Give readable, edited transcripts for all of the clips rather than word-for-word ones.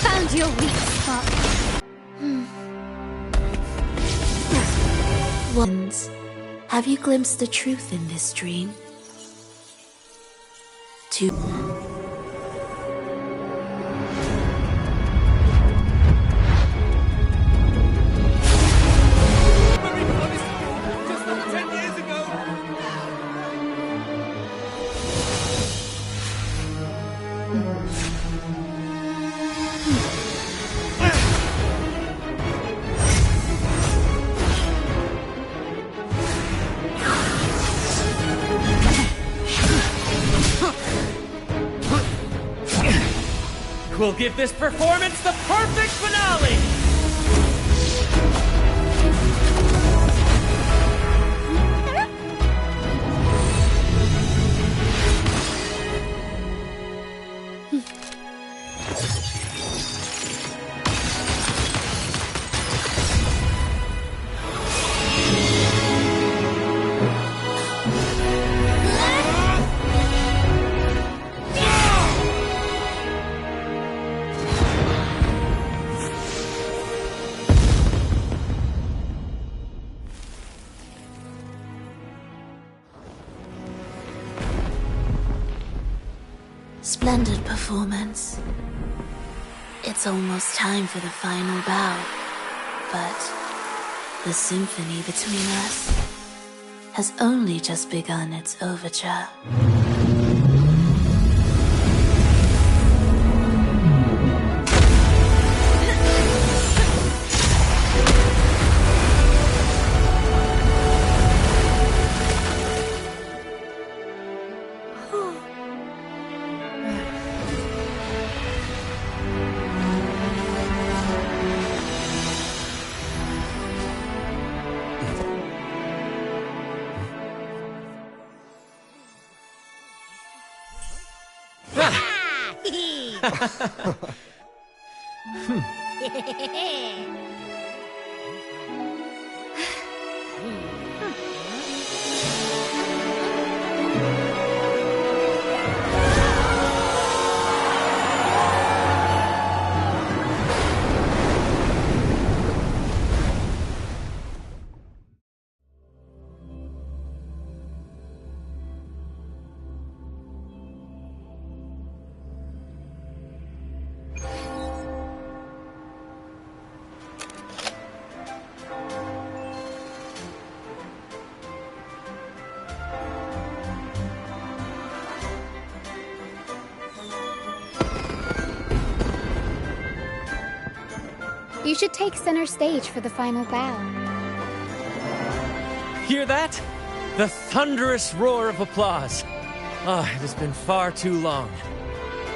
Found your weak spot. Ones, have you glimpsed the truth in this dream? Two. We'll give this performance the perfect finale! Splendid performance. It's almost time for the final bow, but the symphony between us has only just begun its overture. You should take center stage for the final bow. Hear that? The thunderous roar of applause. Ah, it has been far too long.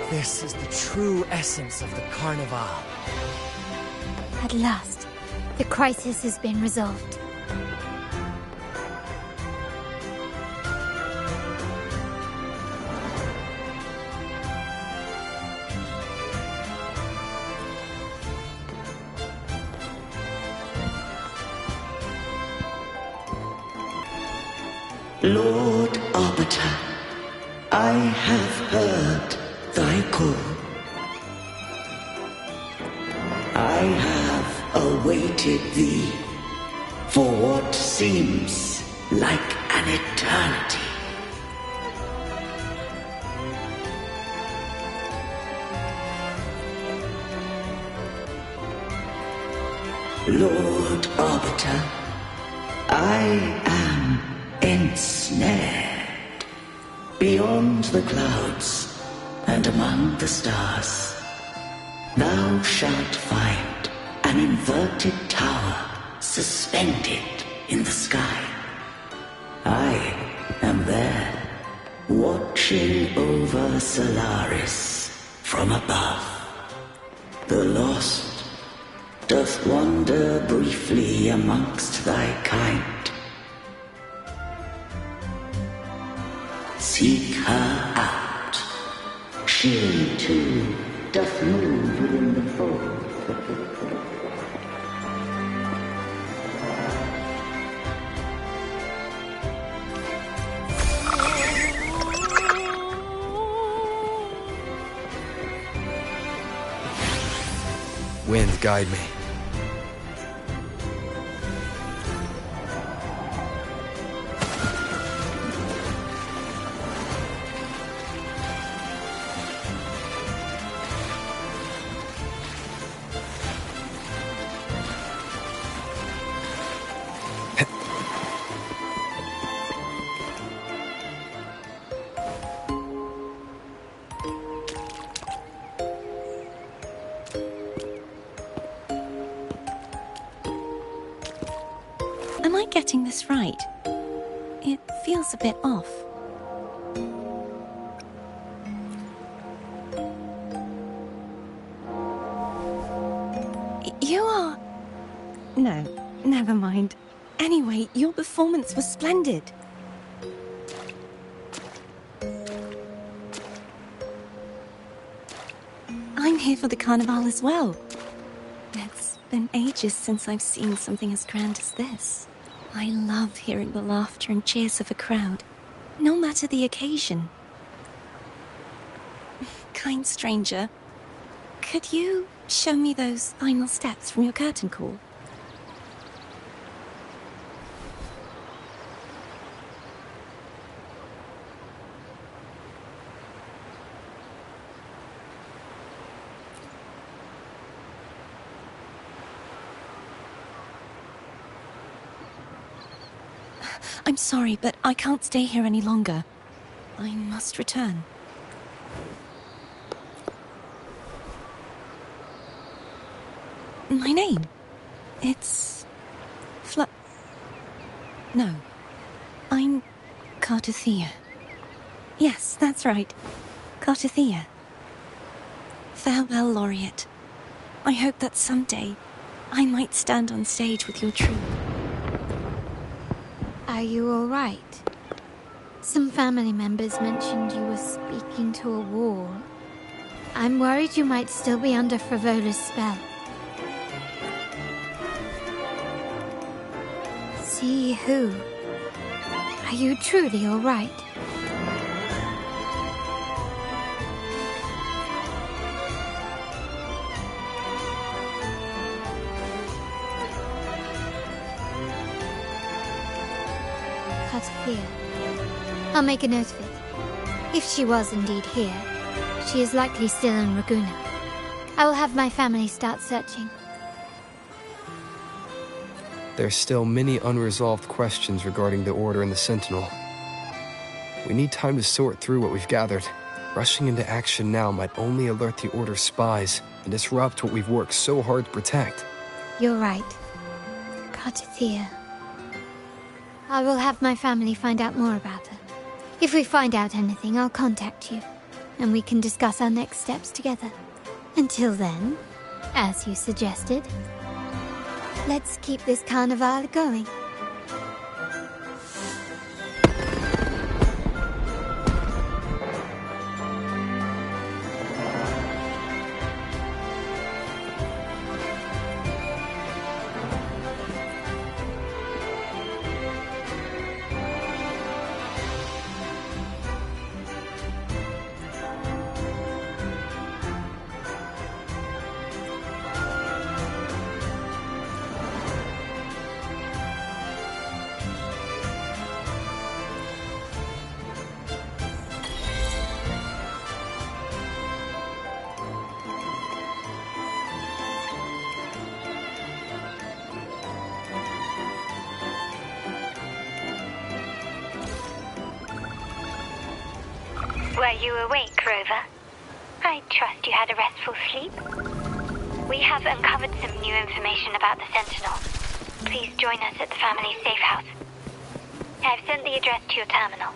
This is the true essence of the Carnival. At last, the crisis has been resolved. Lord Arbiter, I have heard thy call. I have awaited thee for what seems like an eternity. Lord Arbiter, I am ensnared beyond the clouds and among the stars. Thou shalt find an inverted tower suspended in the sky. I am there, watching over Solaris from above. The lost doth wander briefly amongst thy kind. Seek her out. She too doth move within the fold. Wind, guide me. Am I getting this right? It feels a bit off. You are... No, never mind. Anyway, your performance was splendid. I'm here for the carnival as well. It's been ages since I've seen something as grand as this. I love hearing the laughter and cheers of a crowd, no matter the occasion. Kind stranger, could you show me those final steps from your curtain call? I'm sorry, but I can't stay here any longer. I must return. My name? It's... No. I'm Cartothea. Yes, that's right. Cartothea. Farewell, Laureate. I hope that someday I might stand on stage with your troupe. Are you all right? Some family members mentioned you were speaking to a wall. I'm worried you might still be under Frivola's spell. See who? Are you truly all right? Here. I'll make a note of it. If she was indeed here, she is likely still in Raguna. I will have my family start searching. There's still many unresolved questions regarding the Order and the Sentinel. We need time to sort through what we've gathered. Rushing into action now might only alert the Order's spies and disrupt what we've worked so hard to protect. You're right. Cartothea. I will have my family find out more about her. If we find out anything, I'll contact you, and we can discuss our next steps together. Until then, as you suggested, let's keep this carnival going. Were you awake, Rover? I trust you had a restful sleep. We have uncovered some new information about the Sentinel. Please join us at the family safe house. I've sent the address to your terminal.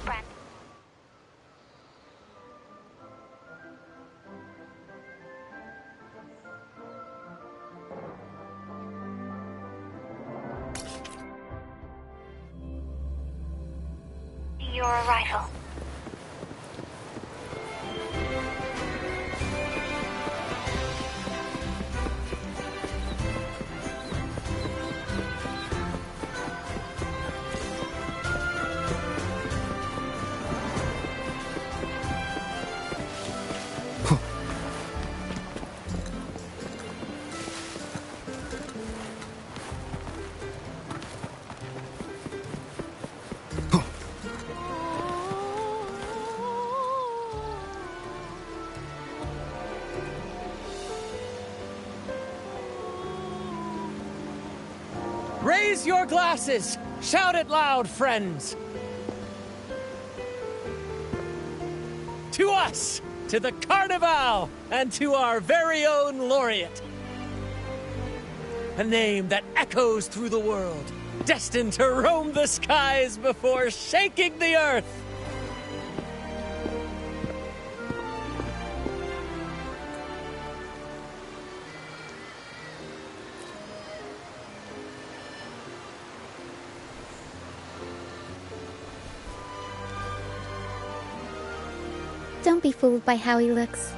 Brand. Your arrival. Raise your glasses! Shout it loud, friends! To us! To the Carnival! And to our very own laureate! A name that echoes through the world, destined to roam the skies before shaking the earth! Don't be fooled by how he looks.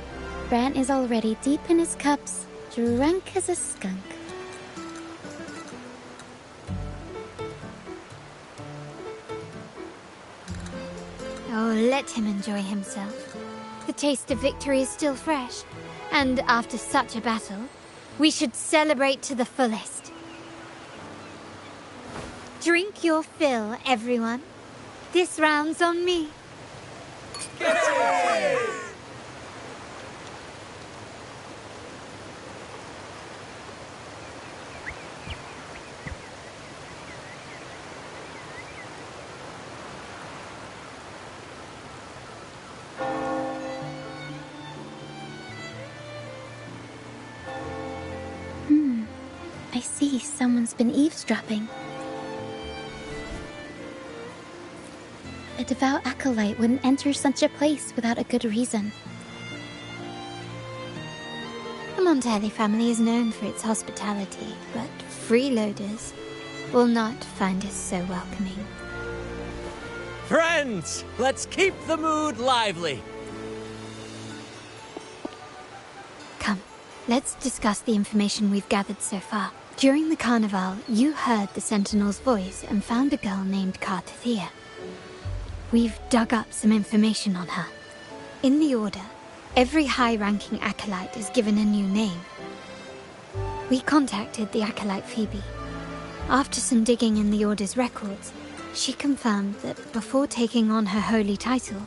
Bran is already deep in his cups, drunk as a skunk. Oh, let him enjoy himself. The taste of victory is still fresh, and after such a battle, we should celebrate to the fullest. Drink your fill, everyone. This round's on me. I see someone's been eavesdropping. A devout acolyte wouldn't enter such a place without a good reason. The Montelli family is known for its hospitality, but freeloaders will not find us so welcoming. Friends, let's keep the mood lively! Come, let's discuss the information we've gathered so far. During the carnival, you heard the Sentinel's voice and found a girl named Cartathea. We've dug up some information on her. In the Order, every high-ranking acolyte is given a new name. We contacted the acolyte Phoebe. After some digging in the Order's records, she confirmed that before taking on her holy title,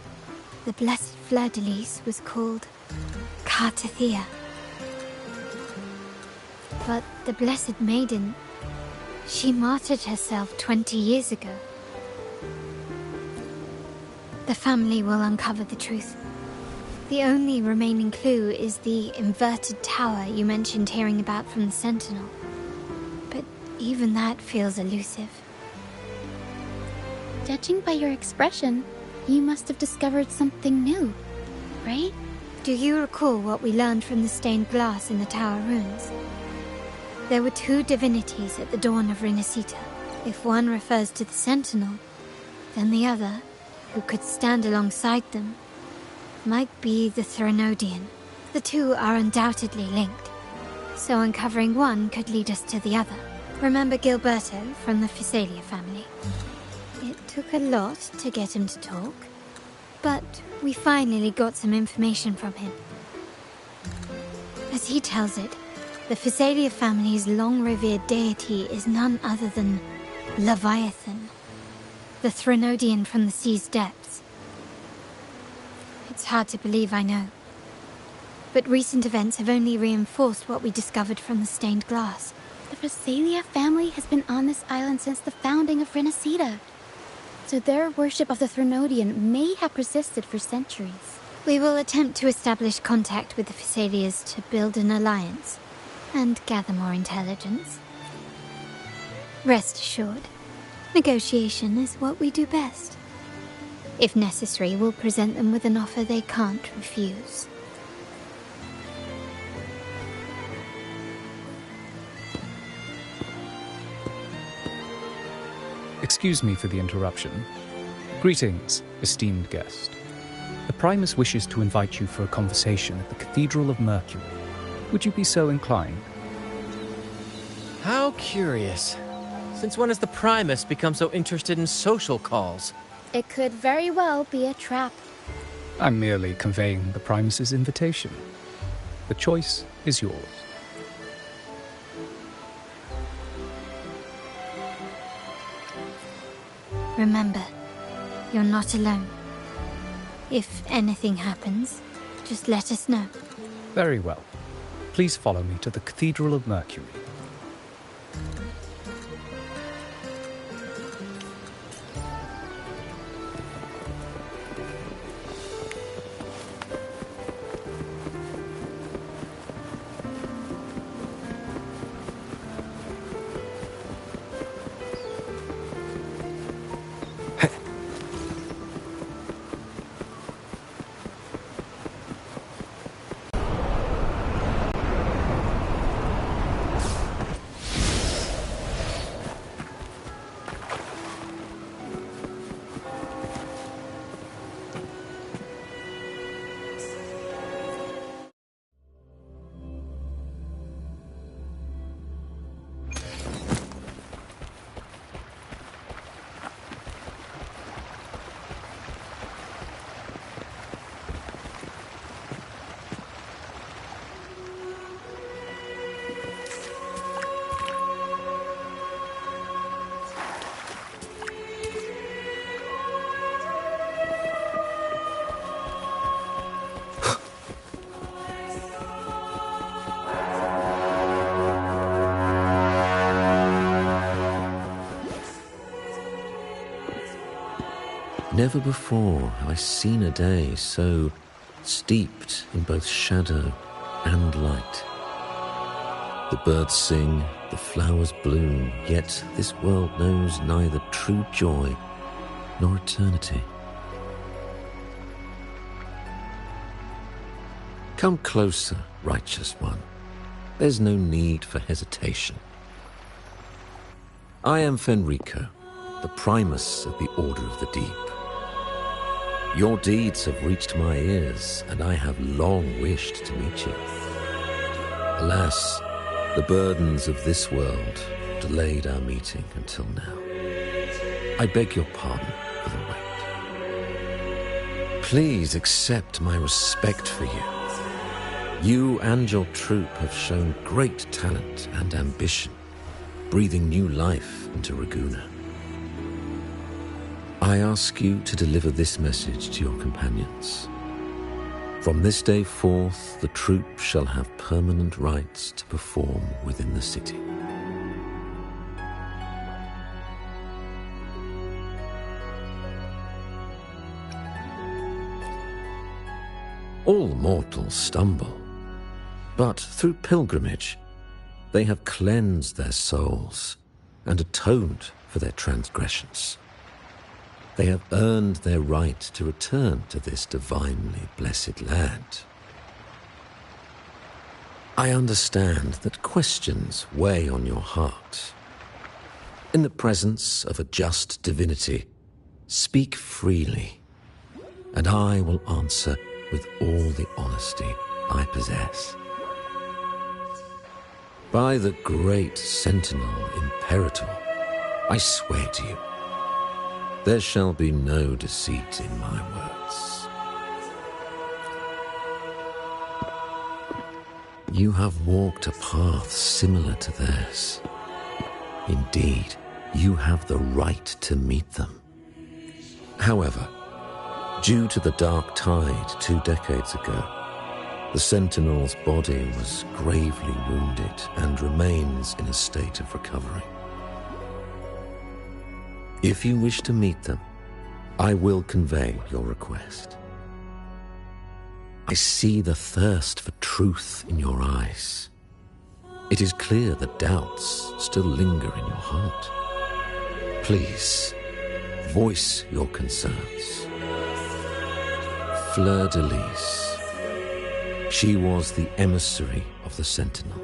the Blessed Fleur-de-Lis was called Cartathea. But the Blessed Maiden, she martyred herself 20 years ago. The family will uncover the truth. The only remaining clue is the inverted tower you mentioned hearing about from the Sentinel. But even that feels elusive. Judging by your expression, you must have discovered something new, right? Do you recall what we learned from the stained glass in the tower ruins? There were two divinities at the dawn of Renacita. If one refers to the Sentinel, then the other, who could stand alongside them, might be the Threnodian. The two are undoubtedly linked, so uncovering one could lead us to the other. Remember Gilberto from the Physalia family? It took a lot to get him to talk, but we finally got some information from him. As he tells it, the Physalia family's long-revered deity is none other than Leviathan, the Threnodian from the sea's depths. It's hard to believe, I know. But recent events have only reinforced what we discovered from the stained glass. The Physalia family has been on this island since the founding of Renacita. So their worship of the Threnodian may have persisted for centuries. We will attempt to establish contact with the Physalias to build an alliance and gather more intelligence. Rest assured, negotiation is what we do best. If necessary, we'll present them with an offer they can't refuse. Excuse me for the interruption. Greetings, esteemed guest. The Primus wishes to invite you for a conversation at the Cathedral of Mercury. Would you be so inclined? How curious. Since when has the Primus become so interested in social calls? It could very well be a trap. I'm merely conveying the Primus's invitation. The choice is yours. Remember, you're not alone. If anything happens, just let us know. Very well. Please follow me to the Cathedral of Mercury. Never before have I seen a day so steeped in both shadow and light. The birds sing, the flowers bloom, yet this world knows neither true joy nor eternity. Come closer, righteous one. There's no need for hesitation. I am Fenrico, the Primus of the Order of the Deep. Your deeds have reached my ears, and I have long wished to meet you. Alas, the burdens of this world delayed our meeting until now. I beg your pardon for the wait. Please accept my respect for you. You and your troop have shown great talent and ambition, breathing new life into Raguna. I ask you to deliver this message to your companions. From this day forth, the troop shall have permanent rights to perform within the city. All mortals stumble, but through pilgrimage, they have cleansed their souls and atoned for their transgressions. They have earned their right to return to this divinely blessed land. I understand that questions weigh on your heart. In the presence of a just divinity, speak freely, and I will answer with all the honesty I possess. By the great Sentinel Imperator, I swear to you, there shall be no deceit in my words. You have walked a path similar to theirs. Indeed, you have the right to meet them. However, due to the Dark Tide 2 decades ago, the Sentinel's body was gravely wounded and remains in a state of recovery. If you wish to meet them, I will convey your request. I see the thirst for truth in your eyes. It is clear that doubts still linger in your heart. Please, voice your concerns. Fleur-de-Lis. She was the emissary of the Sentinel,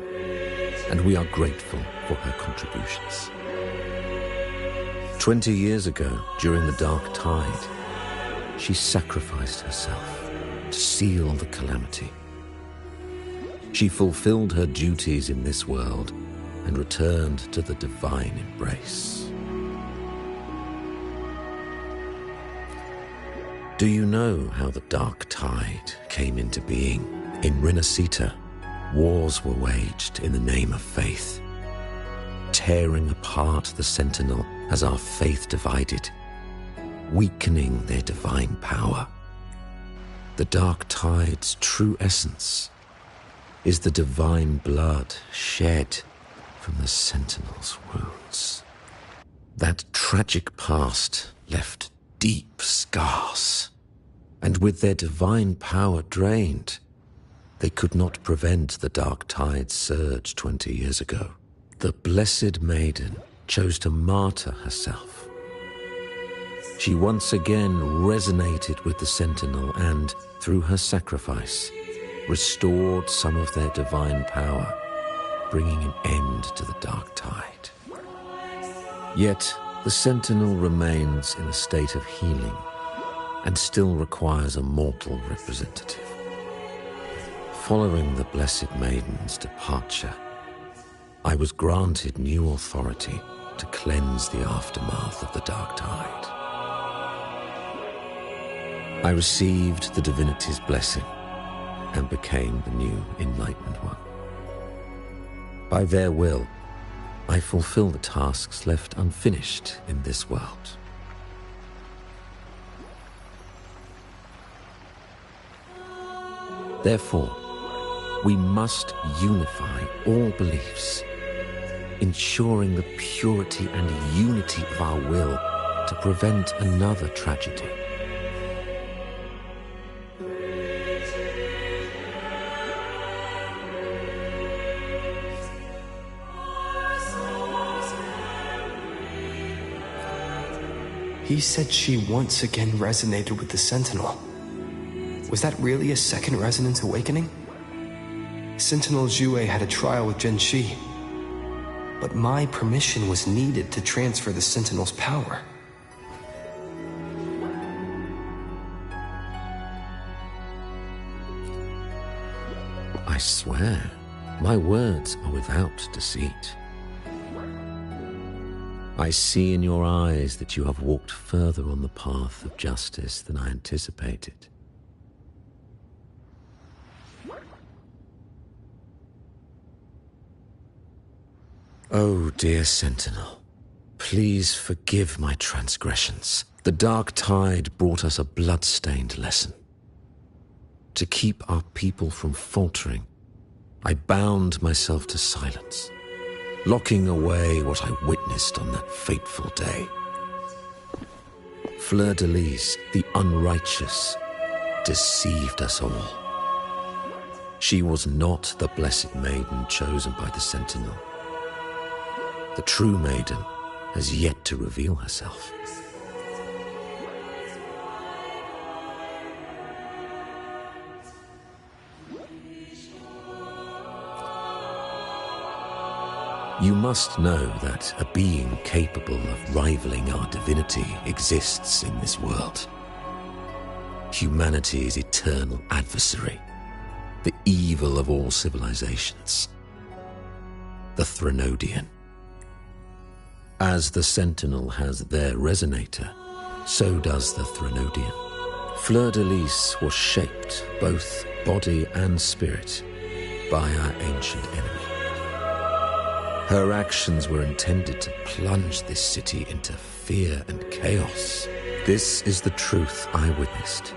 and we are grateful for her contributions. 20 years ago, during the Dark Tide, she sacrificed herself to seal the calamity. She fulfilled her duties in this world and returned to the divine embrace. Do you know how the Dark Tide came into being? In Rinascita, wars were waged in the name of faith, tearing apart the Sentinel as our faith divided, weakening their divine power. The Dark Tide's true essence is the divine blood shed from the Sentinel's wounds. That tragic past left deep scars, and with their divine power drained, they could not prevent the Dark Tide's surge 20 years ago. The Blessed Maiden chose to martyr herself. She once again resonated with the Sentinel and, through her sacrifice, restored some of their divine power, bringing an end to the Dark Tide. Yet, the Sentinel remains in a state of healing and still requires a mortal representative. Following the Blessed Maiden's departure, I was granted new authority to cleanse the aftermath of the Dark Tide. I received the divinity's blessing and became the new Enlightened One. By their will, I fulfill the tasks left unfinished in this world. Therefore, we must unify all beliefs, ensuring the purity and unity of our will to prevent another tragedy. He said she once again resonated with the Sentinel. Was that really a second resonance awakening? Sentinel Jue had a trial with Genshi, but my permission was needed to transfer the Sentinel's power. I swear, my words are without deceit. I see in your eyes that you have walked further on the path of justice than I anticipated. Oh, dear Sentinel, please forgive my transgressions. The dark tide brought us a blood-stained lesson. To keep our people from faltering, I bound myself to silence, locking away what I witnessed on that fateful day. Fleur-de-Lis, the unrighteous, deceived us all. She was not the blessed maiden chosen by the Sentinel. The true maiden has yet to reveal herself. You must know that a being capable of rivaling our divinity exists in this world. Humanity's eternal adversary, the evil of all civilizations, the Threnodian. As the Sentinel has their resonator, so does the Threnodian. Fleur-de-Lis was shaped, both body and spirit, by our ancient enemy. Her actions were intended to plunge this city into fear and chaos. This is the truth I witnessed.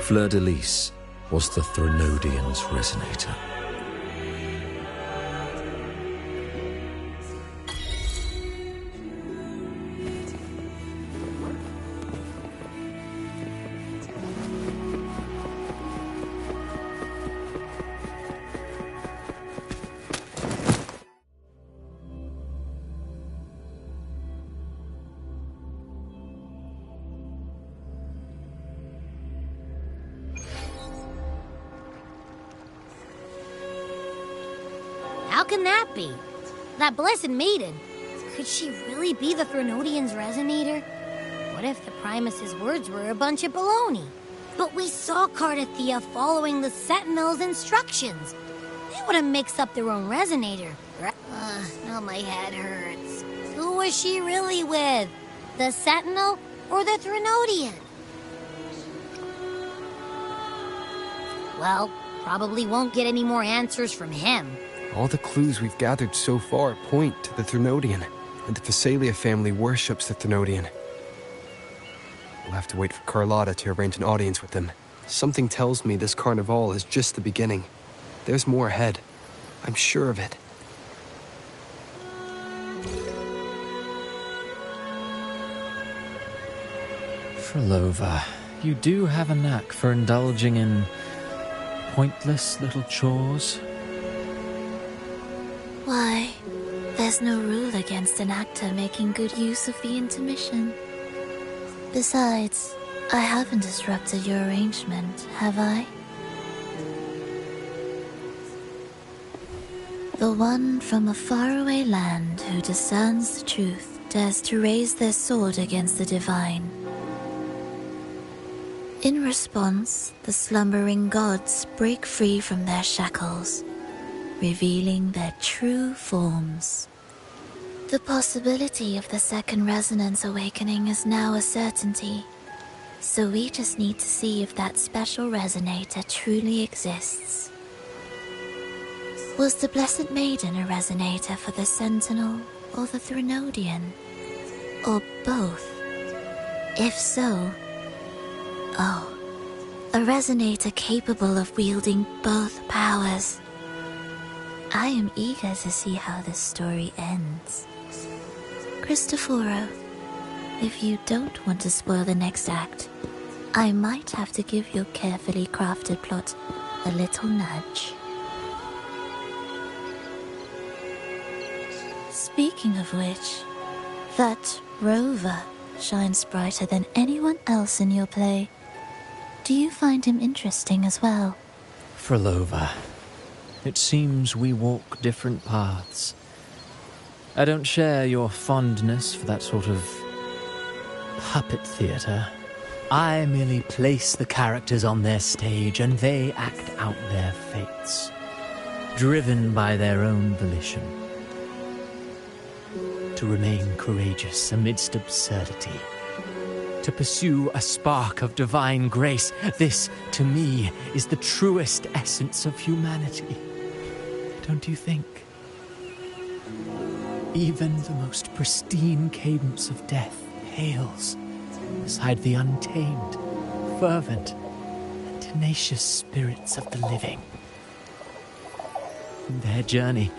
Fleur-de-Lis was the Threnodian's resonator. How can that be? That blessed maiden, could she really be the Threnodian's resonator? What if the Primus's words were a bunch of baloney? But we saw Cardathia following the Sentinel's instructions. They would have mixed up their own resonator. Now my head hurts. Who was she really with? The Sentinel or the Threnodian? Well, probably won't get any more answers from him. All the clues we've gathered so far point to the Threnodian, and the Phasalia family worships the Threnodian. We'll have to wait for Carlotta to arrange an audience with them. Something tells me this carnival is just the beginning. There's more ahead. I'm sure of it. Frolova, you do have a knack for indulging in pointless little chores. Why, there's no rule against an actor making good use of the intermission. Besides, I haven't disrupted your arrangement, have I? The one from a faraway land who discerns the truth dares to raise their sword against the divine. In response, the slumbering gods break free from their shackles, revealing their true forms. The possibility of the second resonance awakening is now a certainty, so we just need to see if that special resonator truly exists. Was the Blessed Maiden a resonator for the Sentinel or the Threnodian? Or both? If so, a resonator capable of wielding both powers. I am eager to see how this story ends. Cristoforo, if you don't want to spoil the next act, I might have to give your carefully crafted plot a little nudge. Speaking of which, that rover shines brighter than anyone else in your play. Do you find him interesting as well? Frolova, it seems we walk different paths. I don't share your fondness for that sort of puppet theatre. I merely place the characters on their stage and they act out their fates, driven by their own volition. To remain courageous amidst absurdity, to pursue a spark of divine grace, this, to me, is the truest essence of humanity. Don't you think? Even the most pristine cadence of death pales beside the untamed, fervent, and tenacious spirits of the living. In their journey,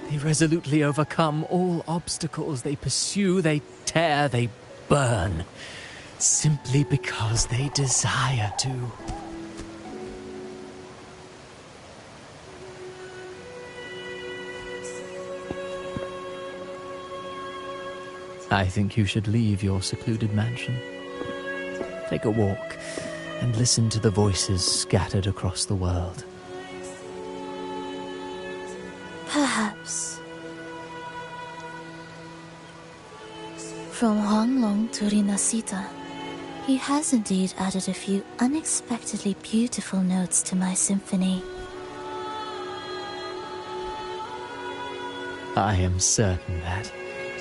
they resolutely overcome all obstacles. They pursue, they tear, they burn, simply because they desire to. I think you should leave your secluded mansion. Take a walk and listen to the voices scattered across the world. Perhaps. From Huanglong to Rinasita, he has indeed added a few unexpectedly beautiful notes to my symphony. I am certain that,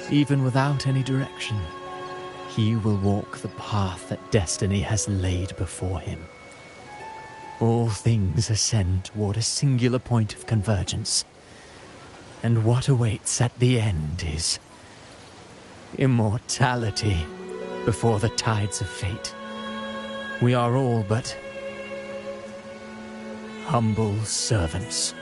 even without any direction, he will walk the path that destiny has laid before him. All things ascend toward a singular point of convergence, and what awaits at the end is immortality before the tides of fate. We are all but humble servants.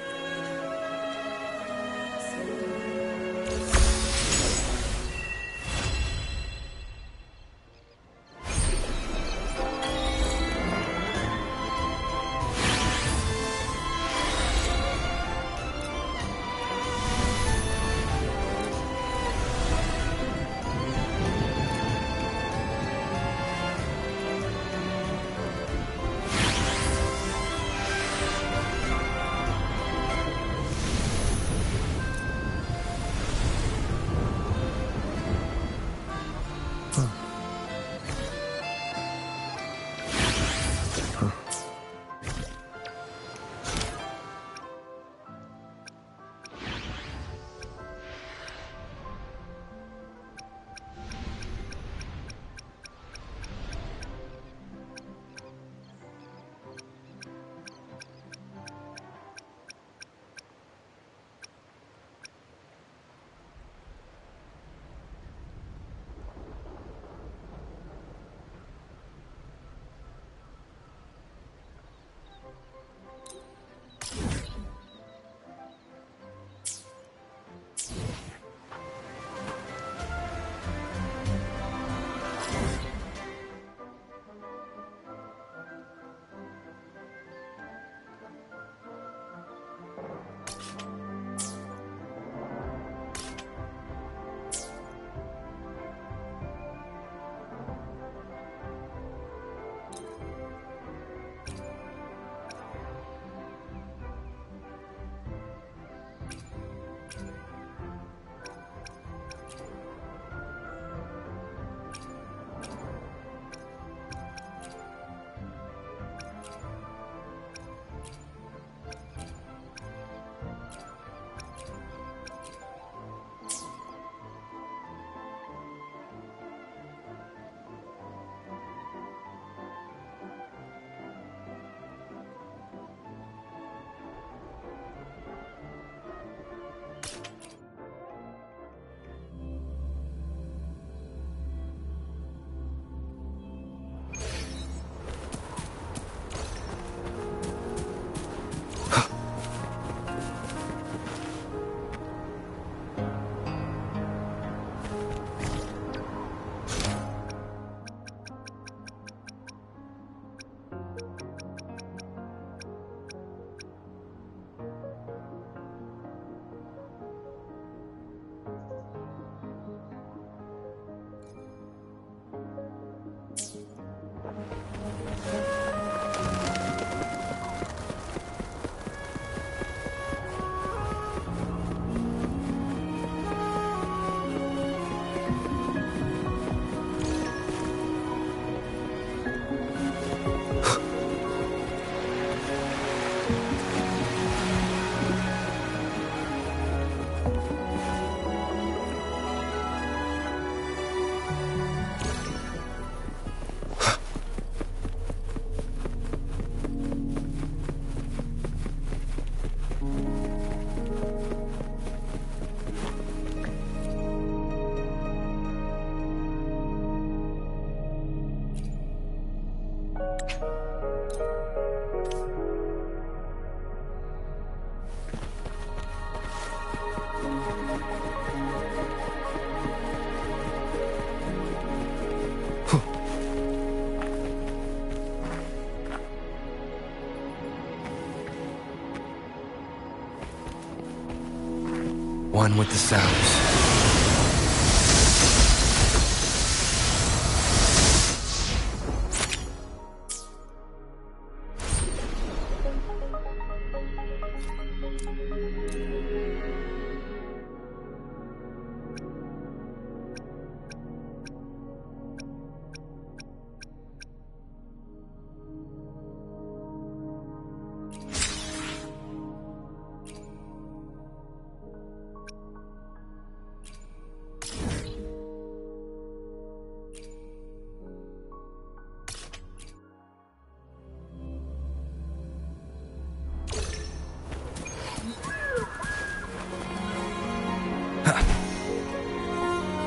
One with the sounds.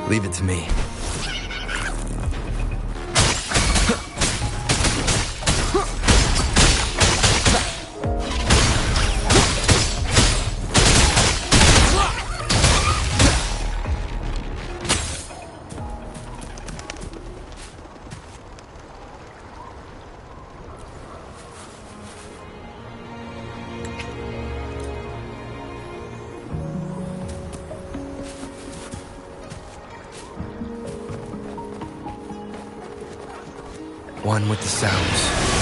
Leave it to me. One with the sounds.